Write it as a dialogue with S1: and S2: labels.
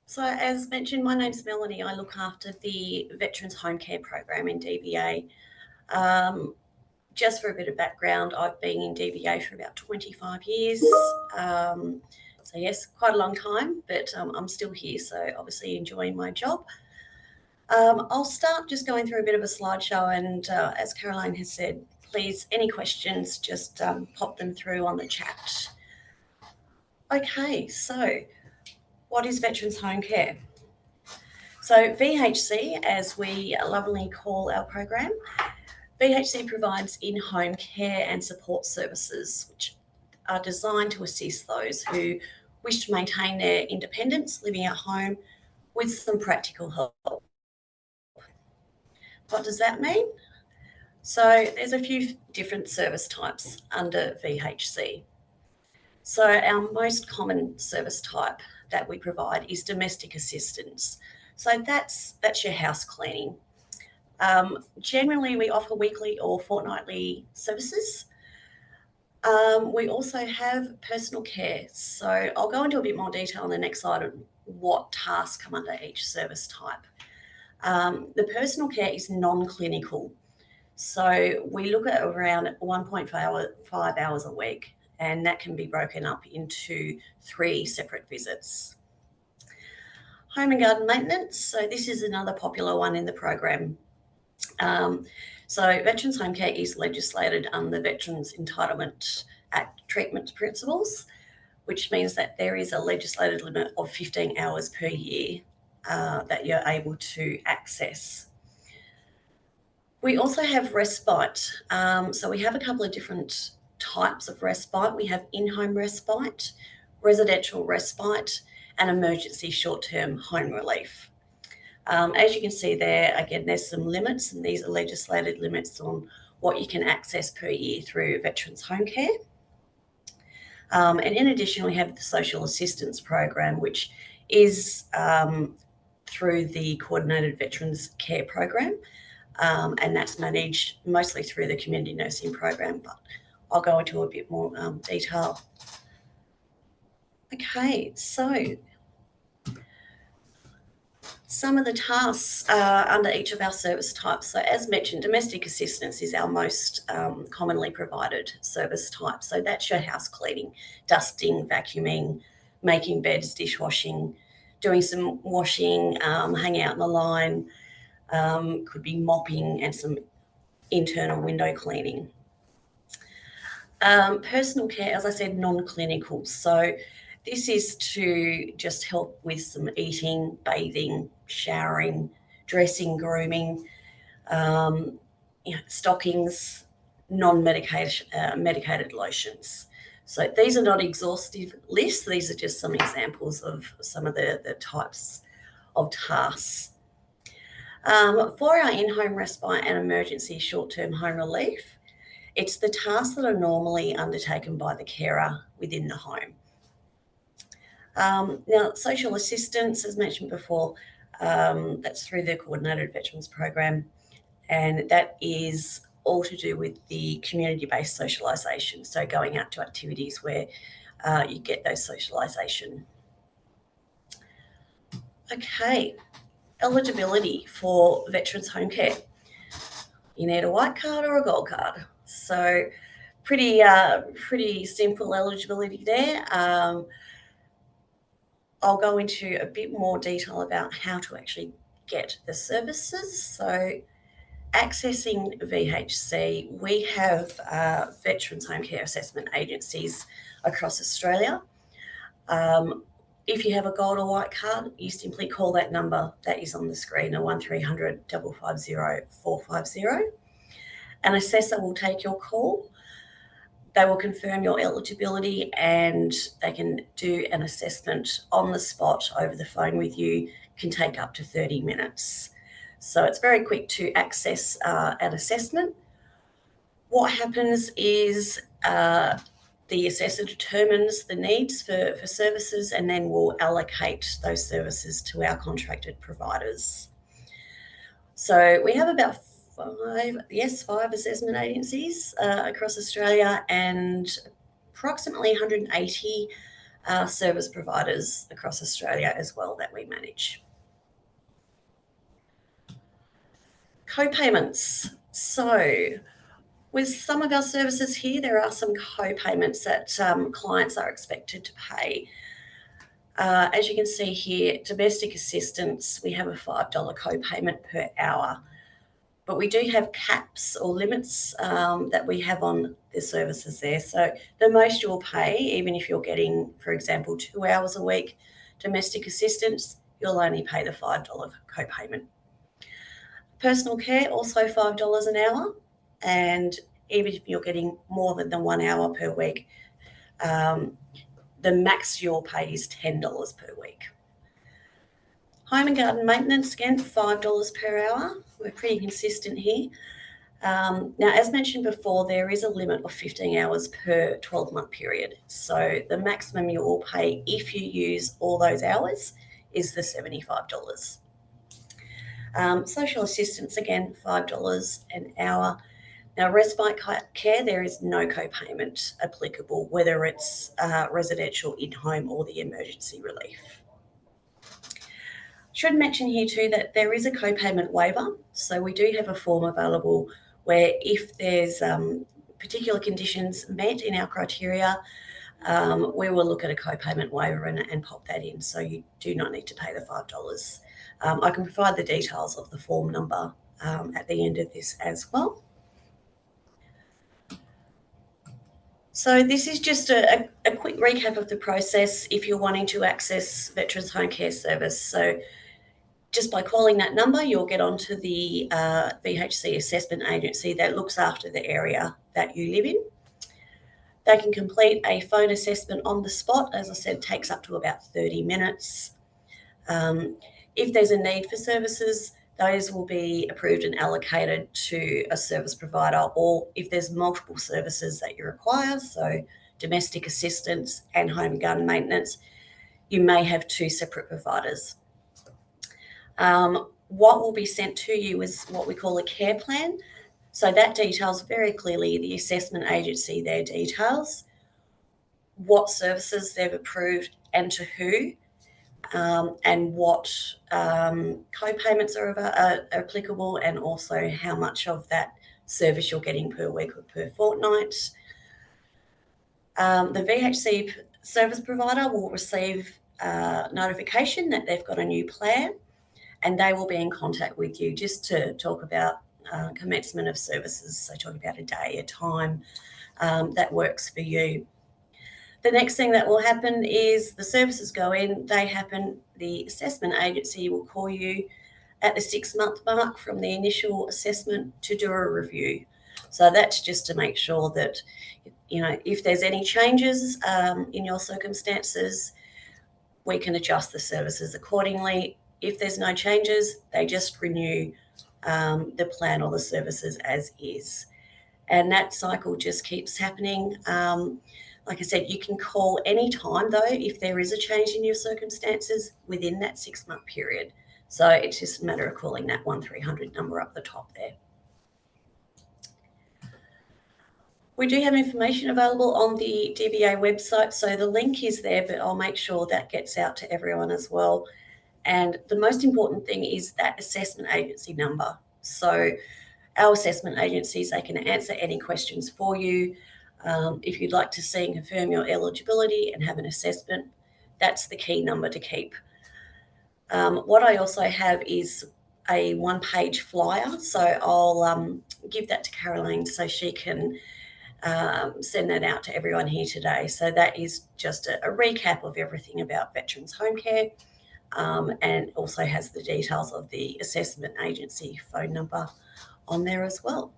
S1: So as mentioned, my name's Melanie. I look after the Veterans Home Care Program in DVA. Just for a bit of background, I've been in DVA for about 25 years. So yes, quite a long time, but I'm still here, so obviously enjoying my job. I'll start just going through a bit of a slideshow, and as Caroline has said, please, any questions, just pop them through on the chat. Okay, so what is Veterans Home Care? So VHC, as we lovingly call our program, VHC provides in-home care and support services which are designed to assist those who wish to maintain their independence living at home with some practical help. What does that mean? So there's a few different service types under VHC. So our most common service type that we provide is domestic assistance. So that's your house cleaning. Generally, we offer weekly or fortnightly services. We also have personal care. So I'll go into a bit more detail on the next slide of what tasks come under each service type. The personal care is non-clinical. So we look at around 1.5 hours a week, and that can be broken up into 3 separate visits. Home and garden maintenance. So this is another popular one in the program. So Veterans Home Care is legislated under the Veterans Entitlement Act treatment principles, which means that there is a legislated limit of 15 hours per year that you're able to access. We also have respite. So we have a couple of different types of respite. We have in-home respite, residential respite, and emergency short-term home relief. As you can see there, again, there's some limits, and these are legislated limits on what you can access per year through Veterans Home Care. And in addition, we have the social assistance program, which is through the Coordinated Veterans Care Program, and that's managed mostly through the community nursing program, but I'll go into a bit more detail. Okay, so some of the tasks under each of our service types. So as mentioned, domestic assistance is our most commonly provided service type. So that's your house cleaning, dusting, vacuuming, making beds, dishwashing, doing some washing, hanging out in the line, could be mopping and some internal window cleaning. Personal care, as I said, non-clinical. So this is to just help with some eating, bathing, showering, dressing, grooming, stockings, medicated lotions. So these are not exhaustive lists. These are just some examples of some of the types of tasks. For our in-home respite and emergency short-term home relief, it's the tasks that are normally undertaken by the carer within the home. Now, social assistance, as mentioned before, that's through the Coordinated Veterans Program, and that is all to do with the community-based socialisation, so going out to activities where you get those socialisation. Okay, eligibility for Veterans Home Care. You need a white card or a gold card. So pretty simple eligibility there. I'll go into a bit more detail about how to actually get the services. So accessing VHC, we have Veterans Home Care Assessment agencies across Australia. If you have a gold or white card, you simply call that number that is on the screen, 1300 550 450. An assessor will take your call. They will confirm your eligibility, and they can do an assessment on the spot over the phone with you. Can take up to 30 minutes. So it's very quick to access an assessment. What happens is the assessor determines the needs for services, and then we'll allocate those services to our contracted providers. So we have about 5 assessment agencies across Australia, and approximately 180 service providers across Australia as well that we manage. Co-payments. So with some of our services here, there are some co-payments that clients are expected to pay. As you can see here, domestic assistance, we have a $5 co-payment per hour. But we do have caps or limits that we have on the services there. So the most you'll pay, even if you're getting, for example, 2 hours a week domestic assistance, you'll only pay the $5 co-payment. Personal care, also $5 an hour. And even if you're getting more than the 1 hour per week, the max you'll pay is $10 per week. Home and garden maintenance, again, $5 per hour. We're pretty consistent here. Now, as mentioned before, there is a limit of 15 hours per 12-month period. So the maximum you will pay if you use all those hours is the $75. Social assistance, again, $5 an hour. Now, respite care, there is no co-payment applicable, whether it's residential, in-home, or the emergency relief. Should mention here too that there is a co-payment waiver. So we do have a form available where if there's particular conditions met in our criteria, we will look at a co-payment waiver and pop that in. So you do not need to pay the $5. I can provide the details of the form number at the end of this as well. So this is just a quick recap of the process if you're wanting to access Veterans Home Care Service. So just by calling that number, you'll get onto the VHC assessment agency that looks after the area that you live in. They can complete a phone assessment on the spot. As I said, takes up to about 30 minutes. If there's a need for services, those will be approved and allocated to a service provider, or if there's multiple services that you require, so domestic assistance and home and garden maintenance, you may have 2 separate providers. What will be sent to you is what we call a care plan. So that details very clearly the assessment agency, their details, what services they've approved and to who, and what co-payments are applicable, and also how much of that service you're getting per week or per fortnight. The VHC service provider will receive notification that they've got a new plan, and they will be in contact with you just to talk about commencement of services, so talk about a day, a time that works for you. The next thing that will happen is the services go in, they happen, the assessment agency will call you at the 6-month mark from the initial assessment to do a review. So that's just to make sure that, you know, if there's any changes in your circumstances, we can adjust the services accordingly. If there's no changes, they just renew the plan or the services as is. And that cycle just keeps happening. Like I said, you can call any time, though, if there is a change in your circumstances within that 6-month period. So it's just a matter of calling that 1300 number up the top there. We do have information available on the DVA website, so the link is there, but I'll make sure that gets out to everyone as well. And the most important thing is that assessment agency number. So our assessment agencies, they can answer any questions for you. If you'd like to see and confirm your eligibility and have an assessment, that's the key number to keep. What I also have is a 1-page flyer, so I'll give that to Caroline so she can send that out to everyone here today. So that is just a recap of everything about Veterans Home Care, and also has the details of the assessment agency phone number on there as well.